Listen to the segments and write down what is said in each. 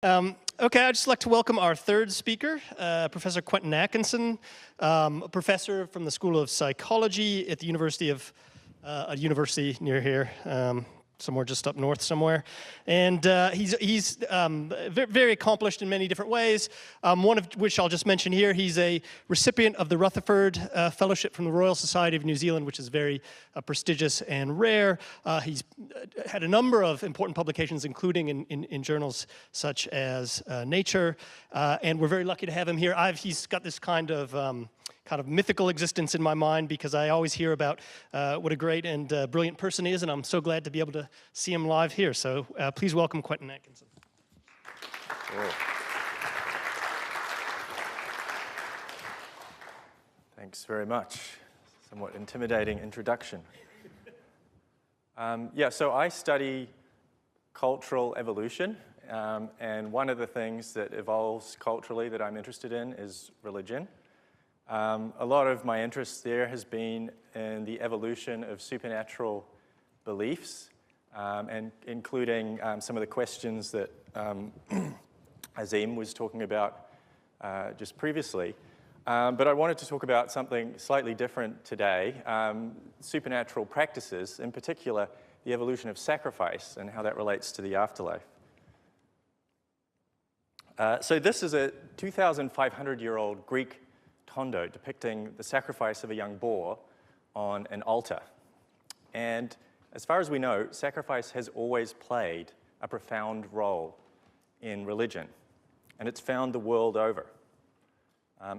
Okay, I'd just like to welcome our third speaker, Professor Quentin Atkinson, a professor from the School of Psychology at the University of, a university near here, somewhere just up north somewhere. And he's very accomplished in many different ways, one of which I'll just mention here. He's a recipient of the Rutherford Fellowship from the Royal Society of New Zealand, which is very prestigious and rare. He's had a number of important publications, including in journals such as Nature, and we're very lucky to have him here. He's got this kind of mythical existence in my mind because I always hear about what a great and brilliant person he is, and I'm so glad to be able to see him live here. So please welcome Quentin Atkinson. Cool. Thanks very much. Somewhat intimidating introduction. So I study cultural evolution, and one of the things that evolves culturally that I'm interested in is religion. A lot of my interest there has been in the evolution of supernatural beliefs, and including some of the questions that Azim was talking about just previously. But I wanted to talk about something slightly different today, supernatural practices, in particular the evolution of sacrifice and how that relates to the afterlife. So this is a 2,500-year-old Greek tondo depicting the sacrifice of a young boar on an altar. And as far as we know, sacrifice has always played a profound role in religion, and it's found the world over.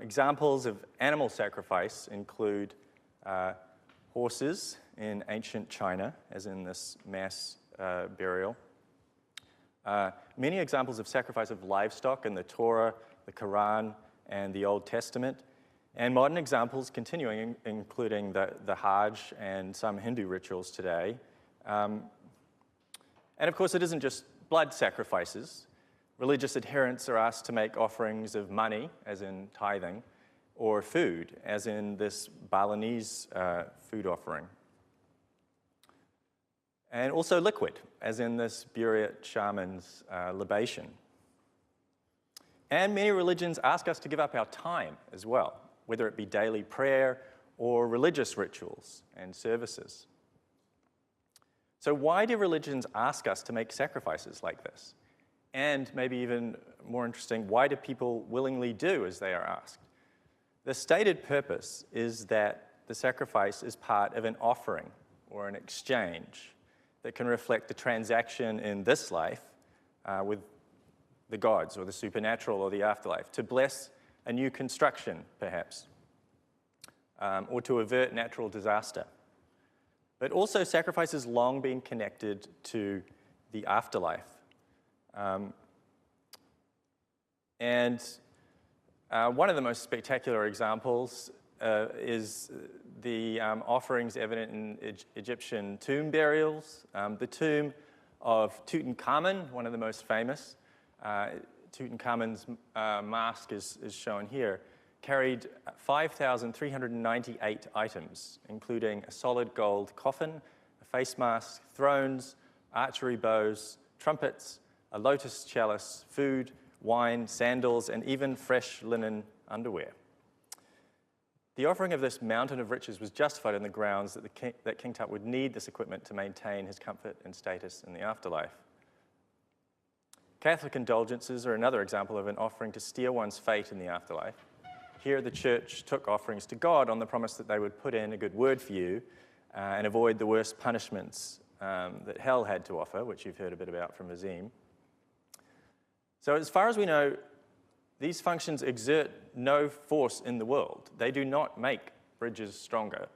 Examples of animal sacrifice include horses in ancient China, as in this mass burial. Many examples of sacrifice of livestock in the Torah, the Quran, and the Old Testament. And modern examples continuing, including the Hajj and some Hindu rituals today. And of course, it isn't just blood sacrifices. Religious adherents are asked to make offerings of money, as in tithing, or food, as in this Balinese food offering. And also liquid, as in this Buriat shaman's libation. And many religions ask us to give up our time as well, whether it be daily prayer or religious rituals and services. So why do religions ask us to make sacrifices like this? And maybe even more interesting, why do people willingly do as they are asked? The stated purpose is that the sacrifice is part of an offering or an exchange that can reflect a transaction in this life with the gods or the supernatural or the afterlife, to bless a new construction, perhaps, or to avert natural disaster. But also, sacrifice has long been connected to the afterlife. One of the most spectacular examples is the offerings evident in Egyptian tomb burials. The tomb of Tutankhamun, one of the most famous. Tutankhamun's mask is shown here, carried 5,398 items, including a solid gold coffin, a face mask, thrones, archery bows, trumpets, a lotus chalice, food, wine, sandals, and even fresh linen underwear. The offering of this mountain of riches was justified on the grounds that King Tut would need this equipment to maintain his comfort and status in the afterlife. Catholic indulgences are another example of an offering to steer one's fate in the afterlife. Here, the church took offerings to God on the promise that they would put in a good word for you and avoid the worst punishments that hell had to offer, which you've heard a bit about from Azim. So as far as we know, these functions exert no force in the world. They do not make bridges stronger.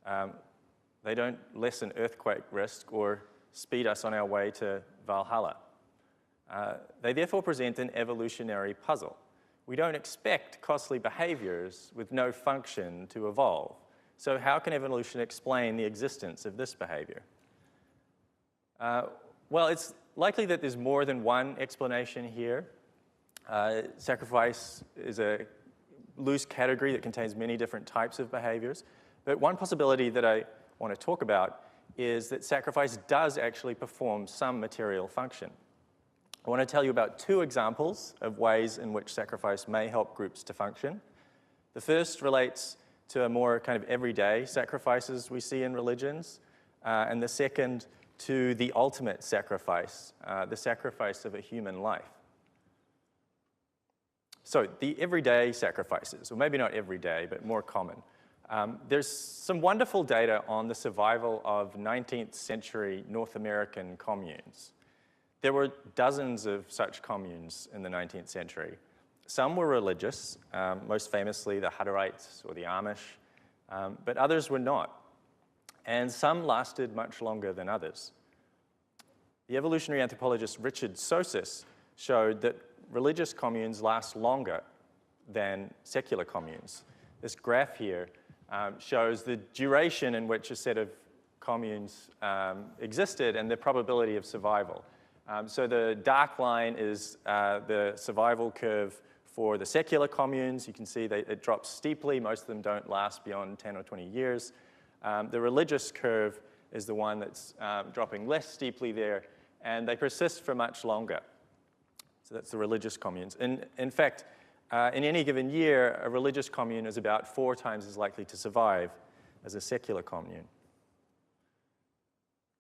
They don't lessen earthquake risk or speed us on our way to Valhalla. They therefore present an evolutionary puzzle. We don't expect costly behaviors with no function to evolve. So how can evolution explain the existence of this behavior? Well, it's likely that there's more than one explanation here. Sacrifice is a loose category that contains many different types of behaviors. But one possibility that I want to talk about is that sacrifice does actually perform some material function. I want to tell you about two examples of ways in which sacrifice may help groups to function. The first relates to a more kind of everyday sacrifices we see in religions, and the second to the ultimate sacrifice, the sacrifice of a human life. So the everyday sacrifices, or maybe not every day, but more common. There's some wonderful data on the survival of 19th century North American communes. There were dozens of such communes in the 19th century. Some were religious, most famously the Hutterites or the Amish, but others were not. And some lasted much longer than others. The evolutionary anthropologist Richard Sosis showed that religious communes last longer than secular communes. This graph here shows the duration in which a set of communes existed and the probability of survival. So the dark line is the survival curve for the secular communes. You can see that it drops steeply. Most of them don't last beyond 10 or 20 years. The religious curve is the one that's dropping less steeply there, and they persist for much longer. So that's the religious communes. In fact, in any given year, a religious commune is about 4 times as likely to survive as a secular commune.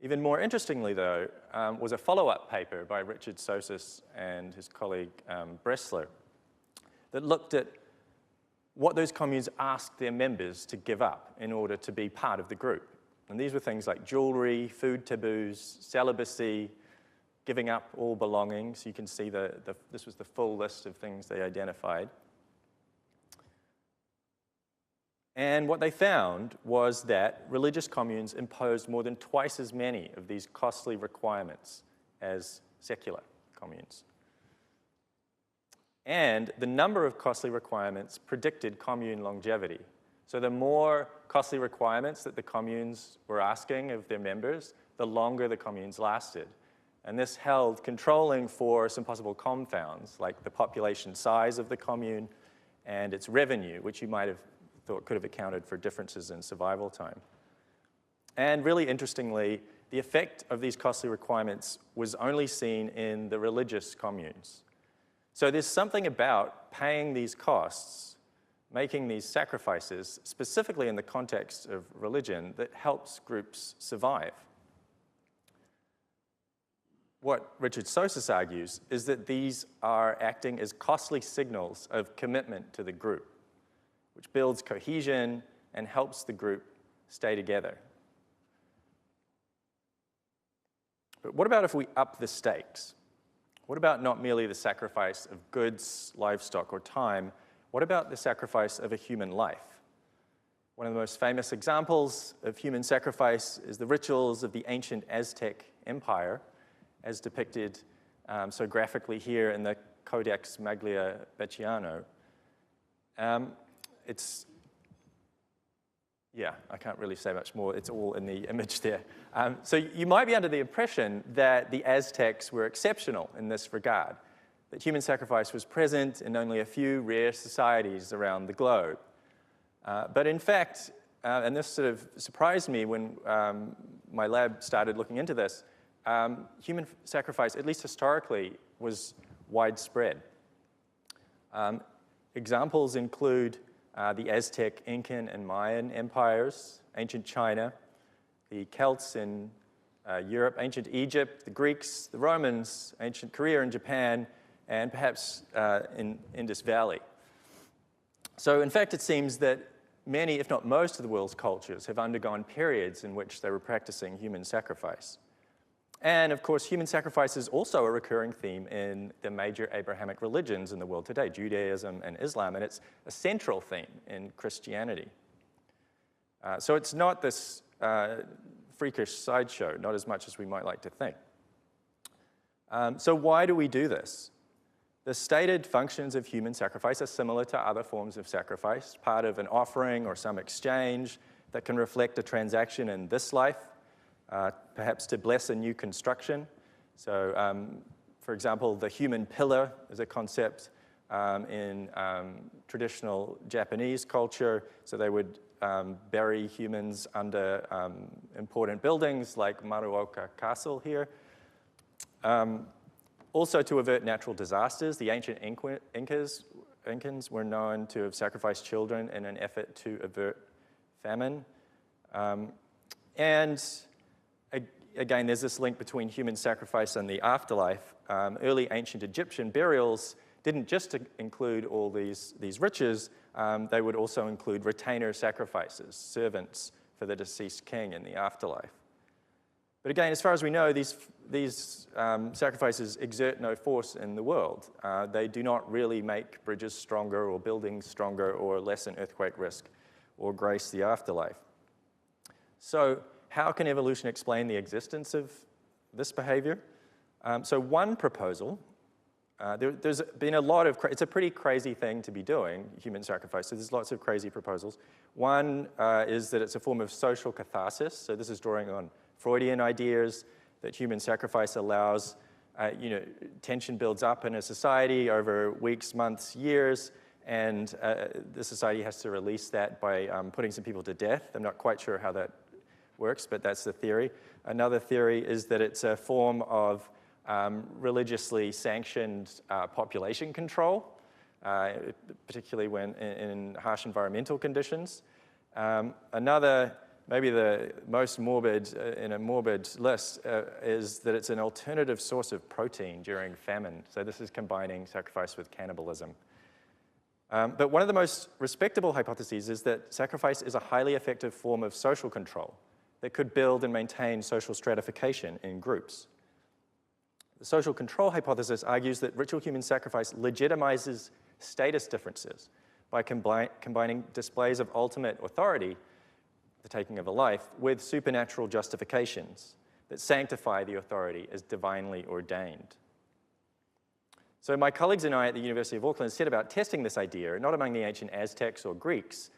Even more interestingly, though, was a follow-up paper by Richard Sosis and his colleague Bressler that looked at what those communes asked their members to give up in order to be part of the group. And these were things like jewelry, food taboos, celibacy, giving up all belongings. You can see this was the full list of things they identified. And what they found was that religious communes imposed more than twice as many of these costly requirements as secular communes. And the number of costly requirements predicted commune longevity. So the more costly requirements that the communes were asking of their members, the longer the communes lasted. And this held controlling for some possible confounds, like the population size of the commune and its revenue, which you might have thought could have accounted for differences in survival time. And really interestingly, the effect of these costly requirements was only seen in the religious communes. So there's something about paying these costs, making these sacrifices, specifically in the context of religion, that helps groups survive. What Richard Sosis argues is that these are acting as costly signals of commitment to the group, which builds cohesion and helps the group stay together. But what about if we up the stakes? What about not merely the sacrifice of goods, livestock, or time? What about the sacrifice of a human life? One of the most famous examples of human sacrifice is the rituals of the ancient Aztec Empire, as depicted so graphically here in the Codex Magliabechiano. Yeah, I can't really say much more. It's all in the image there. So you might be under the impression that the Aztecs were exceptional in this regard, that human sacrifice was present in only a few rare societies around the globe. But in fact, and this sort of surprised me when my lab started looking into this, human sacrifice, at least historically, was widespread. Examples include the Aztec, Incan, and Mayan empires, ancient China, the Celts in Europe, ancient Egypt, the Greeks, the Romans, ancient Korea and Japan, and perhaps in Indus Valley. So in fact, it seems that many, if not most of the world's cultures have undergone periods in which they were practicing human sacrifice. And of course, human sacrifice is also a recurring theme in the major Abrahamic religions in the world today, Judaism and Islam, and it's a central theme in Christianity. So it's not this freakish sideshow, not as much as we might like to think. So why do we do this? The stated functions of human sacrifice are similar to other forms of sacrifice, part of an offering or some exchange that can reflect a transaction in this life, perhaps to bless a new construction. So, for example, the human pillar is a concept in traditional Japanese culture. So they would bury humans under important buildings like Maruoka Castle here. Also to avert natural disasters. The ancient Incans were known to have sacrificed children in an effort to avert famine. And again, there's this link between human sacrifice and the afterlife. Early ancient Egyptian burials didn't just include all these riches, they would also include retainer sacrifices, servants for the deceased king in the afterlife. But again, as far as we know, these sacrifices exert no force in the world. They do not really make bridges stronger or buildings stronger or lessen earthquake risk or grace the afterlife. So how can evolution explain the existence of this behavior? So one proposal, there's been a lot of, it's a pretty crazy thing to be doing, human sacrifice, so there's lots of crazy proposals. One is that it's a form of social catharsis, so this is drawing on Freudian ideas that human sacrifice allows, tension builds up in a society over weeks, months, years, and the society has to release that by putting some people to death. I'm not quite sure how that works, but that's the theory. Another theory is that it's a form of religiously sanctioned population control, particularly when in harsh environmental conditions. Another, maybe the most morbid, in a morbid list, is that it's an alternative source of protein during famine. So this is combining sacrifice with cannibalism. But one of the most respectable hypotheses is that sacrifice is a highly effective form of social control that could build and maintain social stratification in groups. The social control hypothesis argues that ritual human sacrifice legitimizes status differences by combining displays of ultimate authority, the taking of a life, with supernatural justifications that sanctify the authority as divinely ordained. So my colleagues and I at the University of Auckland set about testing this idea, not among the ancient Aztecs or Greeks,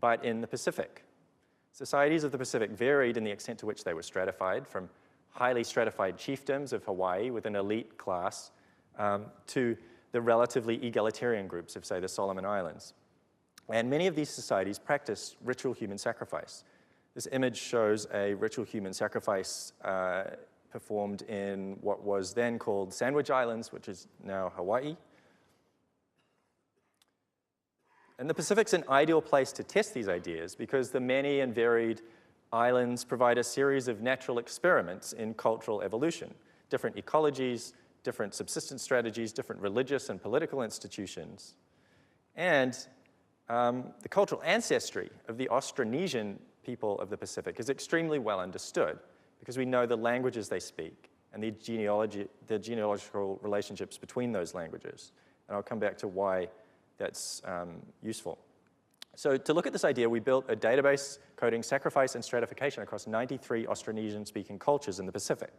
but in the Pacific. Societies of the Pacific varied in the extent to which they were stratified, from highly stratified chiefdoms of Hawaii with an elite class to the relatively egalitarian groups of, say, the Solomon Islands. And many of these societies practiced ritual human sacrifice. This image shows a ritual human sacrifice performed in what was then called Sandwich Islands, which is now Hawaii. And the Pacific's an ideal place to test these ideas because the many and varied islands provide a series of natural experiments in cultural evolution, different ecologies, different subsistence strategies, different religious and political institutions. And the cultural ancestry of the Austronesian people of the Pacific is extremely well understood because we know the languages they speak and the genealogical relationships between those languages. And I'll come back to why that's useful. So to look at this idea, we built a database coding sacrifice and stratification across 93 Austronesian-speaking cultures in the Pacific.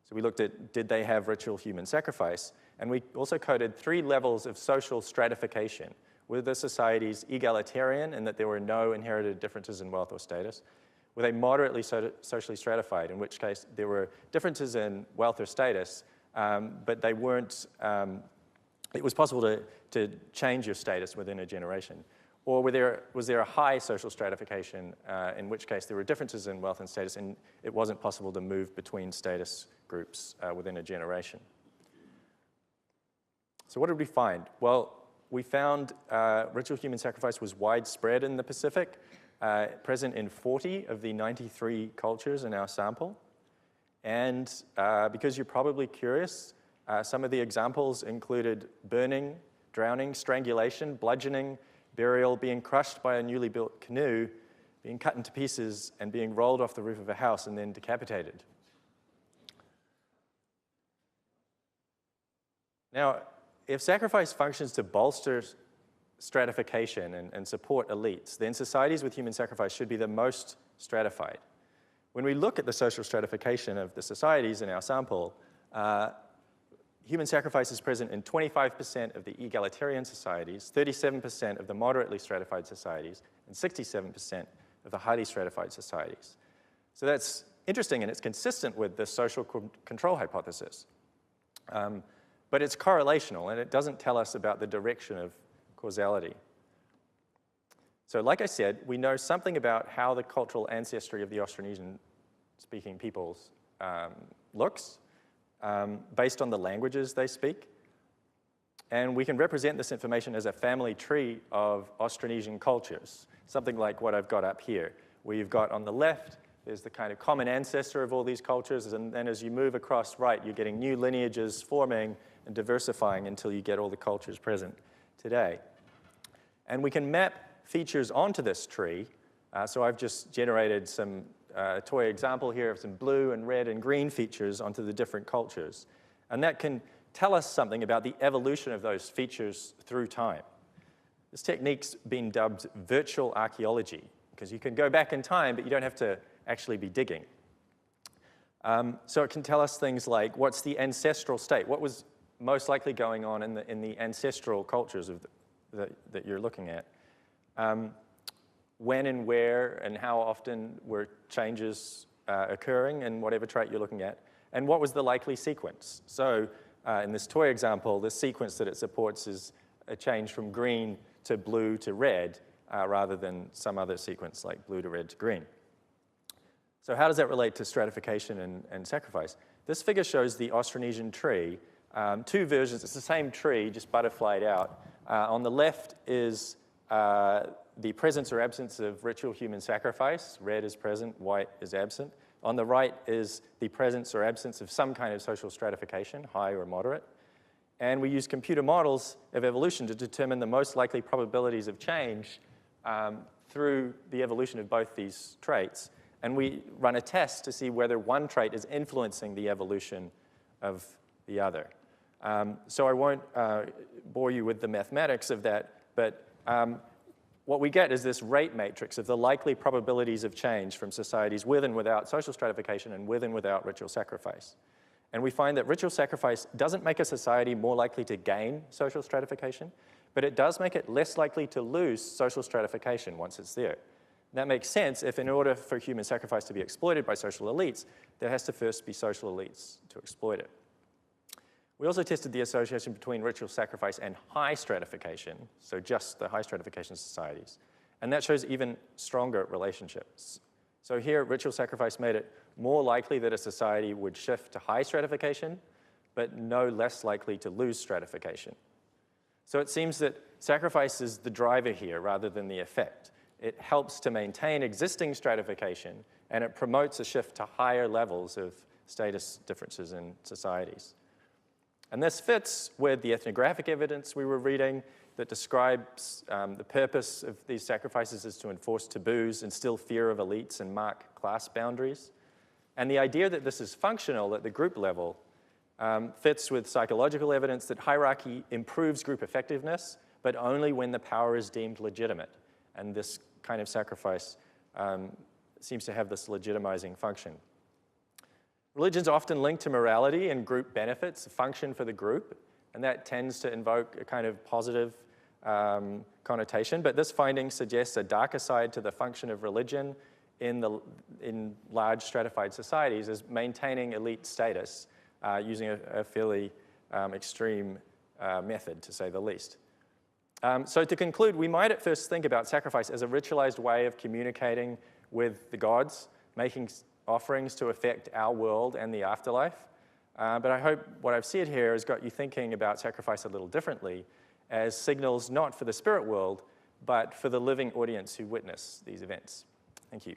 So we looked at, did they have ritual human sacrifice? And we also coded 3 levels of social stratification. Were the societies egalitarian in that there were no inherited differences in wealth or status? Were they moderately socially stratified, in which case there were differences in wealth or status, but they weren't, it was possible to change your status within a generation? Or was there a high social stratification, in which case there were differences in wealth and status, and it wasn't possible to move between status groups within a generation? So what did we find? Well, we found ritual human sacrifice was widespread in the Pacific, present in 40 of the 93 cultures in our sample. And because you're probably curious, some of the examples included burning, drowning, strangulation, bludgeoning, burial, being crushed by a newly built canoe, being cut into pieces, and being rolled off the roof of a house and then decapitated. Now, if sacrifice functions to bolster stratification and support elites, then societies with human sacrifice should be the most stratified. When we look at the social stratification of the societies in our sample, human sacrifice is present in 25% of the egalitarian societies, 37% of the moderately stratified societies, and 67% of the highly stratified societies. So that's interesting, and it's consistent with the social control hypothesis. But it's correlational, and it doesn't tell us about the direction of causality. So like I said, we know something about how the cultural ancestry of the Austronesian-speaking peoples looks. based on the languages they speak. And we can represent this information as a family tree of Austronesian cultures, something like what I've got up here, where you've got on the left, there's the kind of common ancestor of all these cultures, and then as you move across right, you're getting new lineages forming and diversifying until you get all the cultures present today. And we can map features onto this tree. So I've just generated some toy example here of some blue and red and green features onto the different cultures. And that can tell us something about the evolution of those features through time. This technique's been dubbed virtual archaeology, because you can go back in time, but you don't have to actually be digging. So it can tell us things like, what's the ancestral state? What was most likely going on in the ancestral cultures that you're looking at? When and where and how often were changes occurring in whatever trait you're looking at? And what was the likely sequence? So in this toy example, the sequence that it supports is a change from green to blue to red, rather than some other sequence like blue to red to green. So how does that relate to stratification and sacrifice? This figure shows the Austronesian tree, two versions. It's the same tree, just butterflied out. On the left is the presence or absence of ritual human sacrifice. Red is present, white is absent. On the right is the presence or absence of some kind of social stratification, high or moderate. And we use computer models of evolution to determine the most likely probabilities of change through the evolution of both these traits. And we run a test to see whether one trait is influencing the evolution of the other. So I won't bore you with the mathematics of that, but what we get is this rate matrix of the likely probabilities of change from societies with and without social stratification and with and without ritual sacrifice. And we find that ritual sacrifice doesn't make a society more likely to gain social stratification, but it does make it less likely to lose social stratification once it's there. That makes sense if in order for human sacrifice to be exploited by social elites, there has to first be social elites to exploit it. We also tested the association between ritual sacrifice and high stratification, so just the high stratification societies. And that shows even stronger relationships. So here, ritual sacrifice made it more likely that a society would shift to high stratification, but no less likely to lose stratification. So it seems that sacrifice is the driver here rather than the effect. It helps to maintain existing stratification, and it promotes a shift to higher levels of status differences in societies. And this fits with the ethnographic evidence we were reading that describes the purpose of these sacrifices is to enforce taboos, instill fear of elites, and mark class boundaries. And the idea that this is functional at the group level fits with psychological evidence that hierarchy improves group effectiveness, but only when the power is deemed legitimate. And this kind of sacrifice seems to have this legitimizing function. Religion's often linked to morality and group benefits, a function for the group, and that tends to invoke a kind of positive connotation, but this finding suggests a darker side to the function of religion in large stratified societies as maintaining elite status using a fairly extreme method, to say the least. So to conclude, we might at first think about sacrifice as a ritualized way of communicating with the gods, making offerings to affect our world and the afterlife. But I hope what I've said here has got you thinking about sacrifice a little differently as signals not for the spirit world, but for the living audience who witness these events. Thank you.